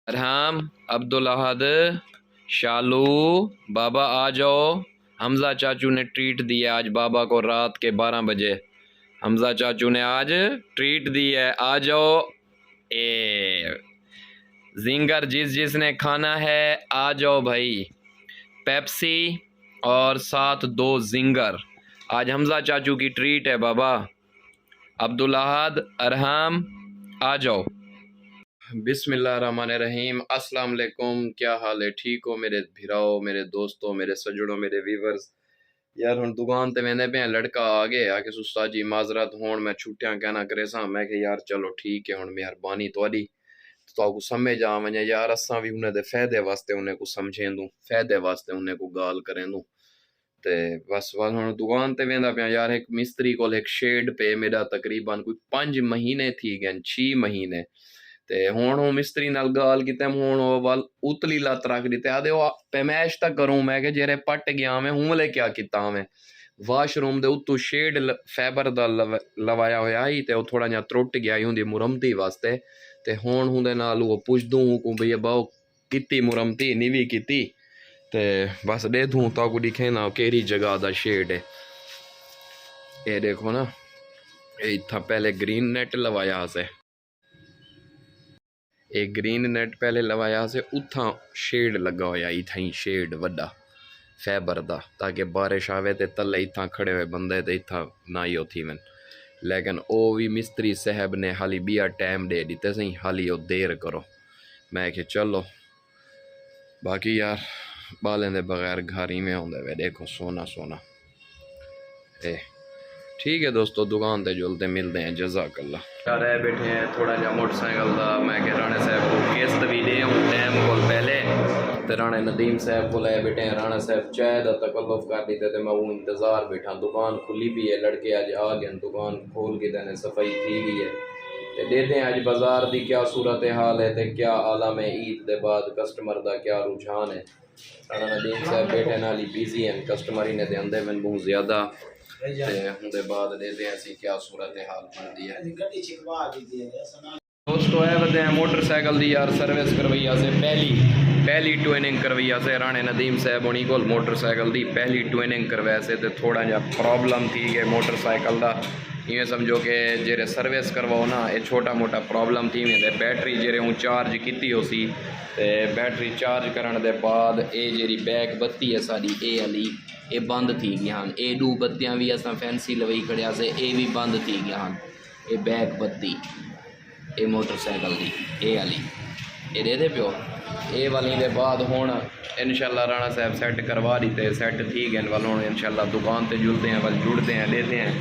अरहम, अब्दुल अहद, शालू, बाबा आ जाओ। हमजा चाचू ने ट्रीट दिया आज बाबा को रात के 12 बजे। हमजा चाचू ने आज ट्रीट दी है, आ जाओ। ए जिंगर जिसने खाना है आ जाओ भाई। पेप्सी और साथ 2 जिंगर। आज हमजा चाचू की ट्रीट है बाबा। अब्दुल अहद, अरहम, आ जाओ। बिस्मिल्लाहिर्रहमानिर्रहीम। अस्सलाम वालेकुम। क्या हाल है? ठीक हो मेरे भिराओ, मेरे दोस्तों, मेरे सजड़ों, मेरे व्यूवर्स। यार हुण दुकान ते वेंदे पे लड़का आ गया आके उस्ताद जी माजरत होण मैं छुट्टियां कहना करे सा। मैं कि यार चलो ठीक है, हुण मेहरबानी तुहाडी तो समझ आ वने यार। असां भी उन्हें दे फायदे वास्ते उन्हें को समझेंदू, फायदे वास्ते उन्हें को गाल करेंदू। ते बस हुण दुकान ते वेंदा पिया यार। एक मिस्त्री कोल एक शेड पे मेरा तकरीबन कोई 5 महीने थी गए, 6 महीने। ते हुण हूँ मिस्त्री नाल गाल कीते, हुण ओ वल उतली लत रख दी ते आदे ओ पैमैश तक करूं। मैं कि जेरे पट गया मैं हूं ले क्या कीता मैं वाशरूम दे उत्तों शेड फैबर दा लवाया होया ही ते ओ थोड़ा जिहा त्रुट गया ही उंदी मुरम्मती वास्ते। ते हुण हुंदे नाल ओ पुछदू को भई बाओ कीती मुरम्मती नी भी कीती। ते बस देदूं ताकू दिखेना केड़ी जगह दा शेड है। ये देखो ना, इत्था पहले ग्रीन नेट लवाया से, एक ग्रीन नेट पहले लवाया से, उथा शेड लगा होया इथा ही शेड वड्डा फैबर दा, ताकि बारिश आवे ते तले इथा खड़े हुए बंदे ते इथा ना ही थी वन। लेकिन ओ भी मिस्त्री साहब ने हाली बिया टाइम दे दिते सही, हाली ओ देर करो। मैं कि चलो बाकी यार बालें दे बगैर घर ही में आउंदे वे। देखो सोना सोना। ए ठीक है दोस्तों, दुकान ते जुलते मिलते हैं। जज़ाकल्लाह। यार है बैठे हैं थोड़ा जा मोटरसाइकिल का। मैं कह राणे साहब को किस्त भी दे हूँ टाइम को पहले। तो राणे नदीम साहब को ले बैठे हैं। राणा साहब चाय का तकल्लुफ कर दी थे, मैं वो इंतज़ार बैठा। दुकान खुली भी है, लड़के अज आ गए, दुकान खोल के देने सफाई थी गई है। तो देते हैं अज बाजार की क्या सूरत हाल है, तो क्या आलम है ईद के बाद कस्टमर का क्या रुझान है। राणा नदीम साहब बैठे नाल ही बिजी हैं, कस्टमर ही ने दे आंदे मैंने बहुत ज़्यादा। बाद देते हैं क्या सूरत हाल बनती है। दोस्तों है बते हैं मोटरसाइकिल दी यार सर्विस करवाई से पहली ट्यूनिंग करवाई से। राणे नदीम साहब उन्हीं को मोटरसाइकिल दी पहली ट्यूनिंग करवाया से। तो थोड़ा जा प्रॉब्लम थी गए मोटरसाइकिल का। इवें समझो कि जेरे सर्विस करवाओ ना, ये छोटा मोटा प्रॉब्लम थी वेंदे। बैटरी जेरे हूँ चार्ज की हो सी, ते बैटरी चार्ज करने के बाद ये जी बैक बत्ती है साड़ी ए वाली, ये बंद थी गई हैं। ए 2 बत्तियाँ भी अस फैंसी लवई खड़िया से, ये भी बंद थी गई हैं। ये बैक बत्ती ये मोटरसाइकिल की ए वाली ये दे प्यो। ए वाली के बाद हुण इंशाल्लाह राणा साहब सैट करवा दी, ते सैट थी गए वाल। हुण इंशाल्लाह दुकान ते जुलते हैं वाल, जुड़ते हैं, लेते हैं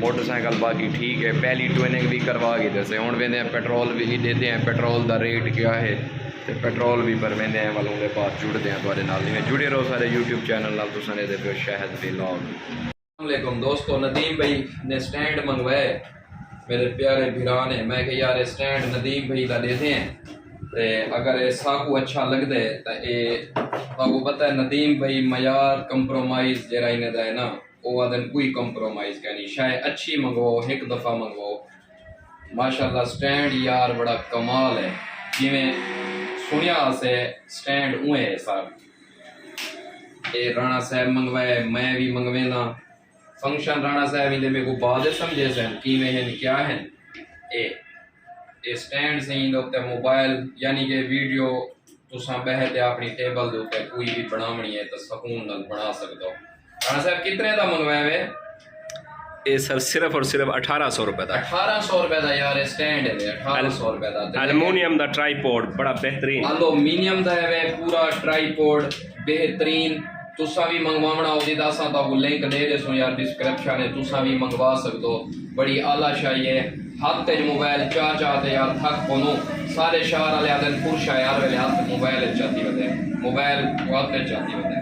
मोटरसाइकिल। बाकी ठीक है, पहली ट्यूनिंग भी करवा के जैसे हुण वेंदे हैं। पेट्रोल भी देते हैं, पेट्रोल का रेट क्या है, तो पेट्रोल भी पर वेंदे हैं वालों के पास। जुड़ते हैं थोड़े नाल, जुड़े रहो सारे यूट्यूब चैनल नाल। तुसां दे पियो शहद व्लॉग। अस्सलाम वालेकुम दोस्तों, नदीम भाई ने स्टैंड मंगवाए मेरे प्यारे भिरा ने। मैं कि यार स्टैंड नदीम भाई का देते हैं, तो अगर ये साकू अच्छा लगता है तो ये आपको पता है नदीम भाई मयार कंप्रोमाइज़ जरा इन्हें है ना, वो आदन कोई कंप्रोमाइज़ करनी। शायद अच्छी मंगवाओ, एक दफ़ा मंगवाओ। माशाल्लाह स्टैंड यार बड़ा कमाल है, जिमें सुनिया से स्टैंड उए है साहब। ये राणा साहब मंगवाए, मैं भी मंगवेना। फंक्शन राणा साहब इंदे मेरे को बाद समझे सन कि में क्या है। ये स्टैंड से इंदे उत्ते मोबाइल यानी कि वीडियो तुसा बहते अपनी टेबल के उत्ते कोई भी बनावनी है तो सुकून नाल बना सकते हो। राणा साहब कितने का मंगवाया वे? ये सर सिर्फ और सिर्फ 1800 रुपए का। 1800 रुपए का यार स्टैंड है, 1800 रुपए का। एल्युमिनियम का ट्राईपोड बड़ा बेहतरीन। एल्युमिनियम का है पूरा ट्राईपोड बेहतरीन। तुसा भी मंगवाना होगी तो असा तो लिंक दे देसो यार डिस्क्रिप्शन है, तुसा भी मंगवा सकते हो। बड़ी आला शाही है। हाथ तेज मोबाइल चाहते यार थक पोनो। सारे शहर वाले आते पुरशा यार वाले हाथ मोबाइल चाहती होते, मोबाइल हाथ चाहती होते।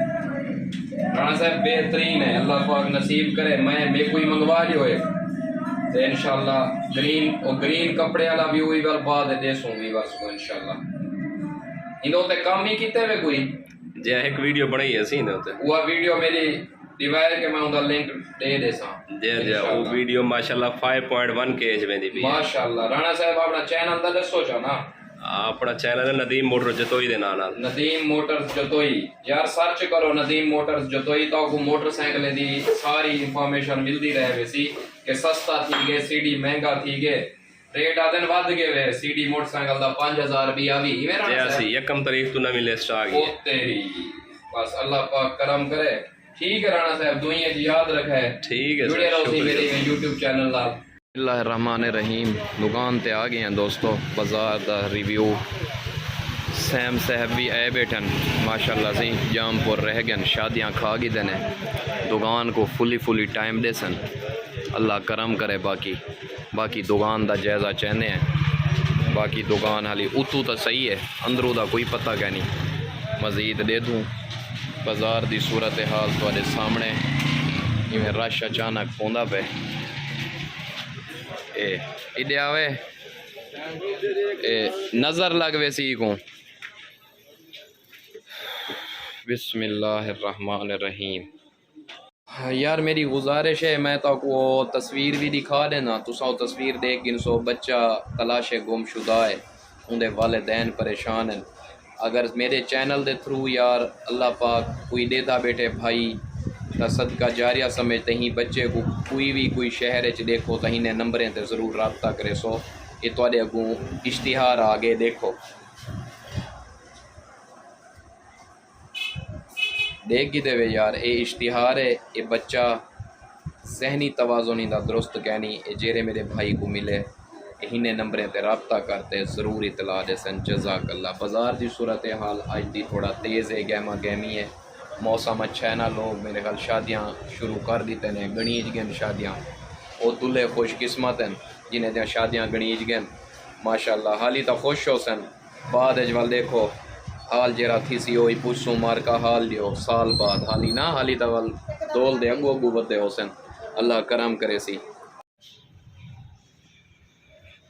राणा साहब बेहतरीन है, अल्लाह पाक नसीब करे मैं मेरे को ही मंगवा लियो है तो इंशाल्लाह। ग्रीन और ग्रीन कपड़े वाला भी हुई बार बाद देसो भी बस को इंशाल्लाह। इन्दो ते काम ही किते वे कोई जे एक वीडियो बनाई है सी ने ते वो वीडियो मेरी डिवाइस के मैं उनका लिंक दे देसा। जे वो वीडियो माशाल्लाह 5.1 के एज में दी भी माशाल्लाह। राणा साहब अपना चैनल दा दसो चा ना। अपना चैनल है नदीम मोटर जतोई दे नाल नाल। नदीम मोटर्स जतोई यार सर्च करो नदीम मोटर्स जतोई तो आपको मोटरसाइकिल दी सारी इंफॉर्मेशन मिलती रहे वैसी कि सस्ता थी गए सीडी महंगा थी गए रेट आदन वध गए वे सीडी मोटरसाइकिल दा 5000 भी आवी मेरा जैसी एकम तारीख तो नवी लिस्ट आ गई ओ तेरी बस अल्लाह पाक करम करे। ठीक है राणा साहब दुनिया जी याद रखे। ठीक है जुड़े रहो सी मेरे YouTube चैनल नाल। बिस्मिल्लाहिर्रहमानिर्रहीम दुकान ते आ गए हैं दोस्तों बाजार दा रिव्यू सैम साहब भी आए बैठन माशाल्लाह से जामपुर रह गए शादियाँ खा गई देने दुकान को फुली टाइम दे सन अल्लाह करम करे। बाकी दुकान दा जायज़ा चाहते हैं बाकी दुकान हाली उतू तो सही है अंदरों दा कोई पता क्या नहीं मज़ीद दे दूँ बाजार दी सूरत हाल तुहाडे सामने इवें रश अचानक पौंदा पे इधे आवे नज़र लग वे सी को। बिस्मिल्लाहिर्रहमानिर्रहीम। यार मेरी गुजारिश है मैं तो को तस्वीर भी दिखा देना तुसा तस्वीर देख गिन सो बच्चा तलाश गुमशुदा है उनके वालिदैन परेशान हैं। अगर मेरे चैनल के थ्रू यार अल्लाह पाक कोई देता बेटे भाई तो सदका जारिया समझते ही बच्चे को कोई शहर च देखो तो इन्हें नंबरें ते ज़रूर रब्ता करे सो ये थोड़े अगों इश्तिहार आगे देखो देख गिते वे यार ये इश्तिहार है ये बच्चा जहनी तवाज़ुन दा दुरुस्त कहनी ये जेरे मेरे भाई को मिले इन्हें नंबरें ते रब्ता करते ज़रूर इतला दे सन जज़ाकल्लाह। बाज़ार की सूरत हाल अज दी थोड़ा तेज़ है गहमा गहमी है मौसम अच्छा है ना लोग मेरे ख्याल शादियाँ शुरू कर दीते हैं गणीज गए शादियाँ वो दुल्हे खुशकिस्मत हैं जिन्हें दियाँ शादियाँ गणीज गए माशाल्लाह हाली तो खुश हो सन बाद वाल देखो हाल जरा थी सी वही पुछूँ मार का हाल दियो साल बाद हाली तो वाल दोल दे अगू बदे हो सन अल्लाह करम करे सी।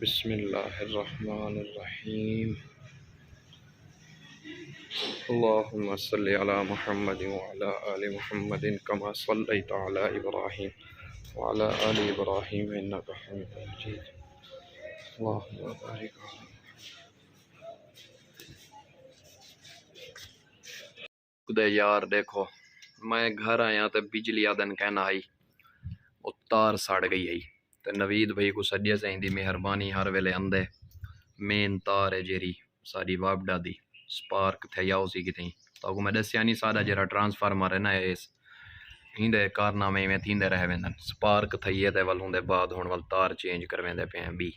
बिस्मिल्लाहिर्रहमानिर्रहीम अल्लाहुम्मा सल्लि अला मुहम्मद व अला आलि मुहम्मद कमा सल्लैता अला इब्राहीम व अला आलि इब्राहीम इन्नका हमीदुम मजीद अल्लाहुम्मा बारिक खुदे यार देखो मैं घर आया तो बिजली आदन कहना आई वो तार सड़ गई आई तो नवीद भाई को सज्जे से इंदी मेहरबानी हर वेले आंदे मेन तार है जेरी सारी वापडा दी स्पार्क थे या उसी की थी तो मैं दसिया नहीं सारा जरा ट्रांसफार्मर है ना इस इंदे कारनामे में थींदे रह वेंदन स्पार्क थईए ते वल हुंदे बाद हुण वल तार चेंज करवेंदे पे हैं भी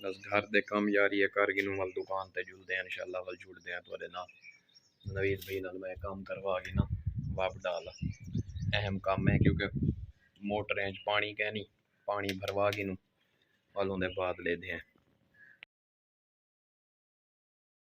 बस घर दे काम यारी है कर गिनू वल दुकान ते जुलदे हैं इंशाल्लाह वल जुड़दे हैं तुहाडे नाल नवीद भाई नाल मैं काम करवा के ना वापडा वाला अहम काम है क्योंकि मोटरें पानी कहनी पानी भरवा गिनू वल हुंदे बाद ले दे हैं।